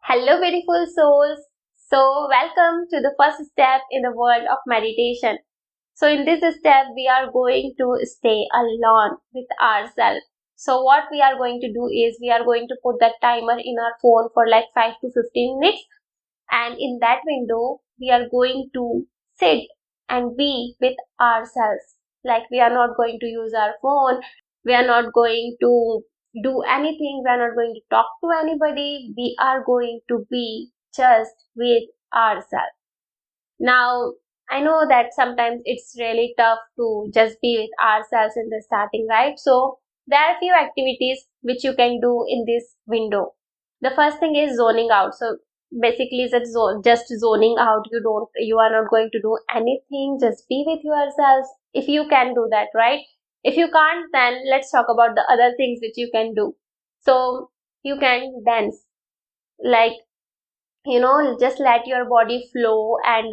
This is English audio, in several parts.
Hello, beautiful souls. So, welcome to the first step in the world of meditation. So, in this step, we are going to stay alone with ourselves. So, what we are going to do is we are going to put that timer in our phone for like 5 to 15 minutes, and in that window, we are going to sit and be with ourselves. Like, we are not going to use our phone, we are not going to do anything, we are not going to talk to anybody, we are going to be just with ourselves. Now, I know that sometimes it's really tough to just be with ourselves in the starting, right? So, there are a few activities which you can do in this window. The first thing is zoning out. So, basically, it's just zoning out. You are not going to do anything, just be with yourselves. If you can do that, right? If you can't, then let's talk about the other things which you can do. So, you can dance. Like, just let your body flow and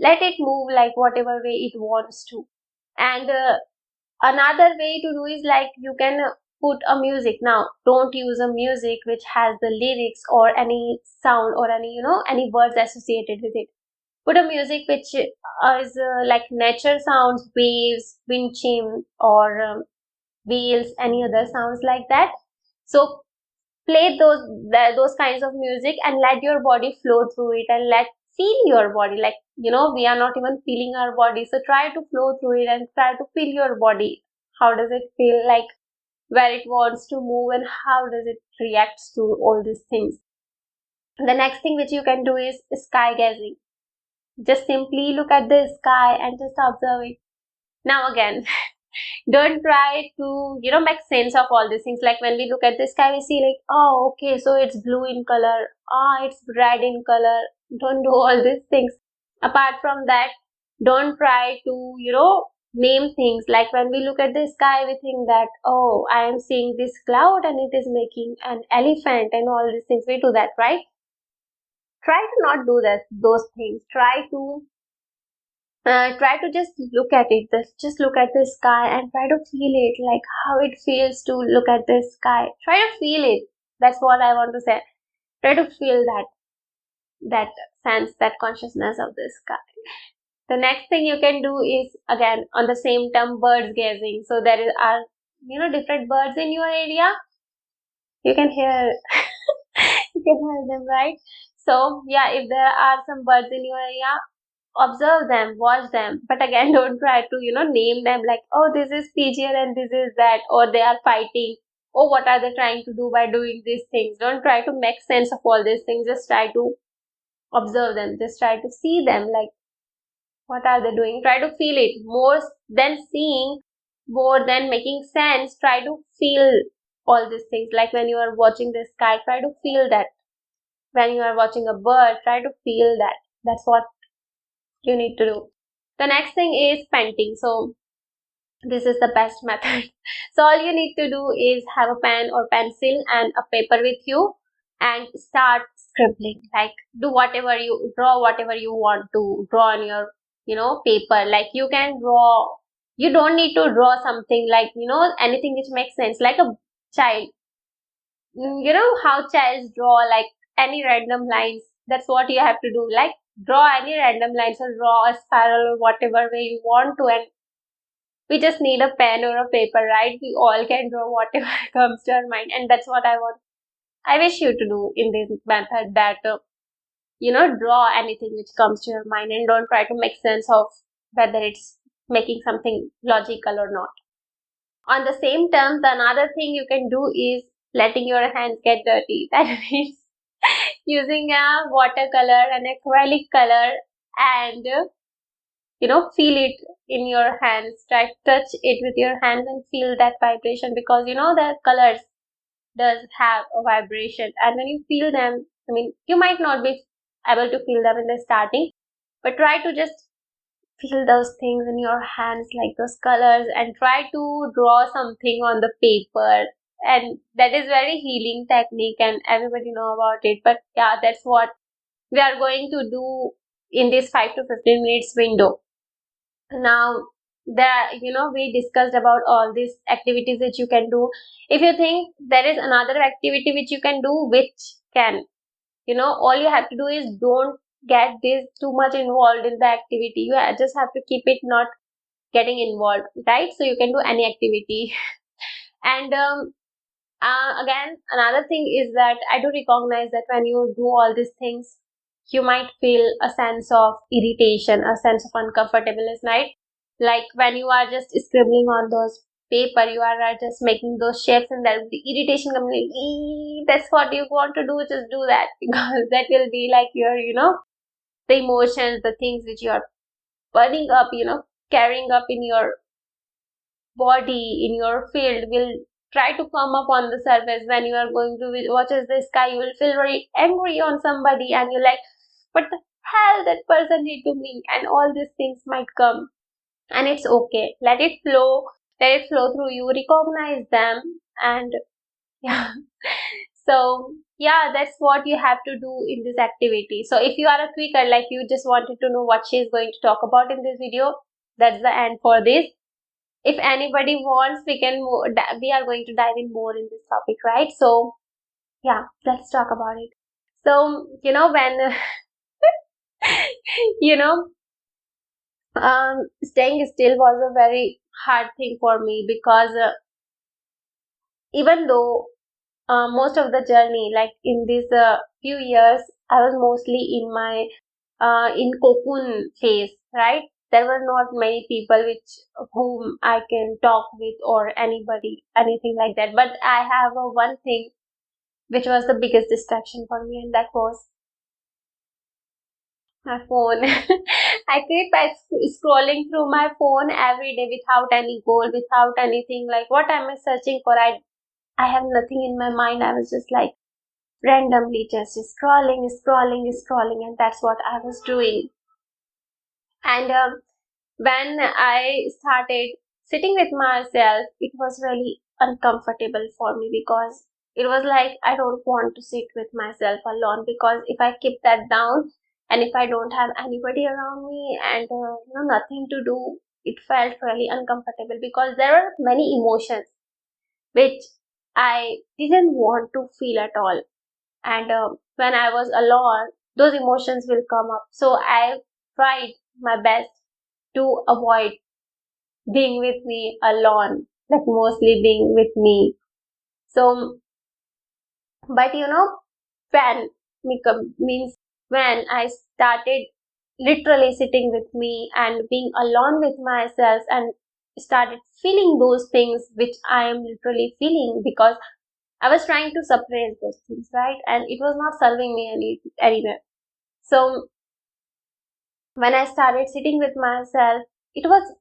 let it move like whatever way it wants to. And another way to do is like you can put a music. Now, don't use a music which has the lyrics or any sound or any words associated with it. Put a music which is like nature sounds, waves, wind chime, or wheels, any other sounds like that. So play those kinds of music and let your body flow through it, and let feel your body. Like, we are not even feeling our body, so try to flow through it and try to feel your body. How does it feel, like where it wants to move and how does it react to all these things. The next thing which you can do is sky gazing. Just simply look at the sky and just observe it. Now again, don't try to make sense of all these things. Like when we look at the sky, we see like, oh, okay, so it's blue in color, it's red in color. Don't do all these things. Apart from that, don't try to name things. Like when we look at the sky, we think that, oh, I am seeing this cloud and it is making an elephant and all these things. We do that, right? Try to not do those things. Try to just look at it. Just look at the sky and try to feel it, like how it feels to look at the sky. Try to feel it. That's what I want to say. Try to feel that sense, that consciousness of the sky. The next thing you can do is again on the same term, birds gazing. So are different birds in your area. You can hear you can hear them, right? So yeah, if there are some birds in your area, observe them, watch them, but again, don't try to name them like, oh, this is pigeon and this is that, or they are fighting, or what are they trying to do by doing these things. Don't try to make sense of all these things. Just try to observe them, just try to see them, like what are they doing. Try to feel it more than seeing, more than making sense. Try to feel all these things. Like when you are watching the sky, try to feel that. When you are watching a bird, try to feel that. That's what you need to do. The next thing is painting. So this is the best method. So all you need to do is have a pen or pencil and a paper with you and start scribbling. Like draw whatever you want to draw on your paper. Like you can draw, you don't need to draw something like anything which makes sense, like a child. You know how childs draw, like any random lines. That's what you have to do. Like draw any random lines or draw a spiral or whatever way you want to, and we just need a pen or a paper, right? We all can draw whatever comes to our mind, and that's what I wish you to do in this method, that draw anything which comes to your mind and don't try to make sense of whether it's making something logical or not. On the same terms, another thing you can do is letting your hands get dirty. That means using a watercolor, an acrylic color, and feel it in your hands. Try to touch it with your hands and feel that vibration, because the colors does have a vibration, and when you feel them, I mean, you might not be able to feel them in the starting, but try to just feel those things in your hands, like those colors, and try to draw something on the paper. And that is very healing technique and everybody know about it. But yeah, that's what we are going to do in this 5 to 15 minutes window. Now that we discussed about all these activities that you can do. If you think there is another activity which you can do, which can all you have to do is don't get this too much involved in the activity. You just have to keep it not getting involved, right? So you can do any activity. And again, another thing is that I do recognize that when you do all these things, you might feel a sense of irritation, a sense of uncomfortableness, right? Like when you are just scribbling on those paper, you are just making those shapes, and there will be irritation coming. Like, that's what you want to do, just do that because that will be like your, the emotions, the things which you are burning up, carrying up in your body, in your field, will try to come up on the surface. When you are going to watch the sky, you will feel very angry on somebody, and you're like, what the hell that person did to me, and all these things might come. And it's okay, let it flow through you, recognize them. And yeah. So yeah, that's what you have to do in this activity. So if you are a tweaker, like you just wanted to know what she is going to talk about in this video, that's the end for this. If anybody wants, we are going to dive in more in this topic, right? So yeah, let's talk about it. So when you know staying still was a very hard thing for me, because even though most of the journey, like in these few years, I was mostly in my in cocoon phase, right? There were not many people which whom I can talk with, or anybody, anything like that. But I have one thing which was the biggest distraction for me, and that was my phone. I keep scrolling through my phone every day without any goal, without anything. Like, what am I searching for? I have nothing in my mind. I was just like randomly just scrolling, scrolling, scrolling, and that's what I was doing. And when I started sitting with myself, it was really uncomfortable for me, because it was like I don't want to sit with myself alone, because if I keep that down, and if I don't have anybody around me, and nothing to do, it felt really uncomfortable, because there were many emotions which I didn't want to feel at all. And when I was alone, those emotions will come up. So I tried my best to avoid being with me alone, like mostly being with me. So, but when means when I started literally sitting with me and being alone with myself, and started feeling those things which I am literally feeling, because I was trying to suppress those things, right? And it was not serving me anywhere. So when I started sitting with myself, it was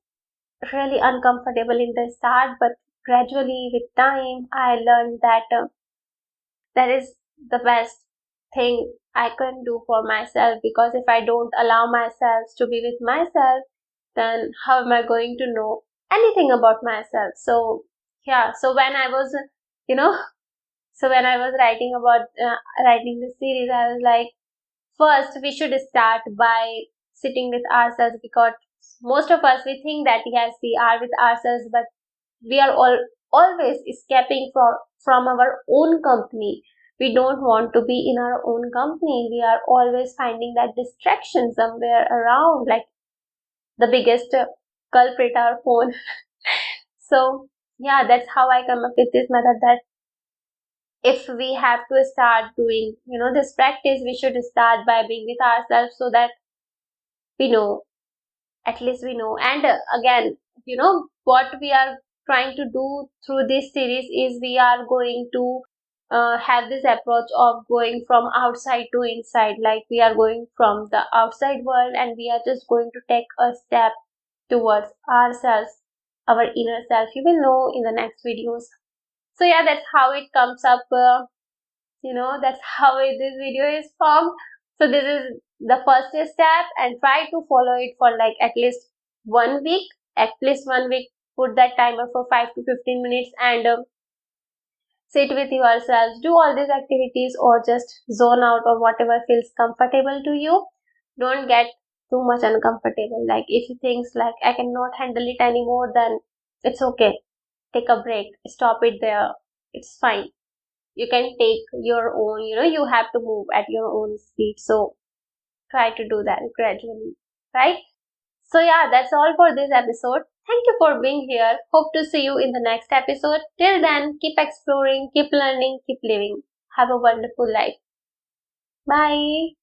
really uncomfortable in the start, but gradually with time, I learned that that is the best thing I can do for myself, because if I don't allow myself to be with myself, then how am I going to know anything about myself? So yeah, so when I was, you know, so when I was writing this series, I was like, first, we should start by sitting with ourselves, because most of us, we think that yes, we are with ourselves, but we are always escaping from our own company. We don't want to be in our own company. We are always finding that distraction somewhere around, like the biggest culprit, our phone. So yeah, that's how I come up with this method, that if we have to start doing this practice, we should start by being with ourselves, so that we know, at least we know. And again, what we are trying to do through this series is we are going to have this approach of going from outside to inside, like we are going from the outside world, and we are just going to take a step towards ourselves, our inner self. You will know in the next videos. So yeah, that's how it comes up. That's how this video is formed. So this is the first step, and try to follow it for like at least 1 week. At least 1 week. Put that timer for 5 to 15 minutes, and sit with yourselves. Do all these activities, or just zone out, or whatever feels comfortable to you. Don't get too much uncomfortable. Like if you think like I cannot handle it anymore, then it's okay. Take a break. Stop it there. It's fine. You can take your own, you have to move at your own speed. So try to do that gradually, right? So, yeah, that's all for this episode. Thank you for being here. Hope to see you in the next episode. Till then, keep exploring, keep learning, keep living. Have a wonderful life. Bye.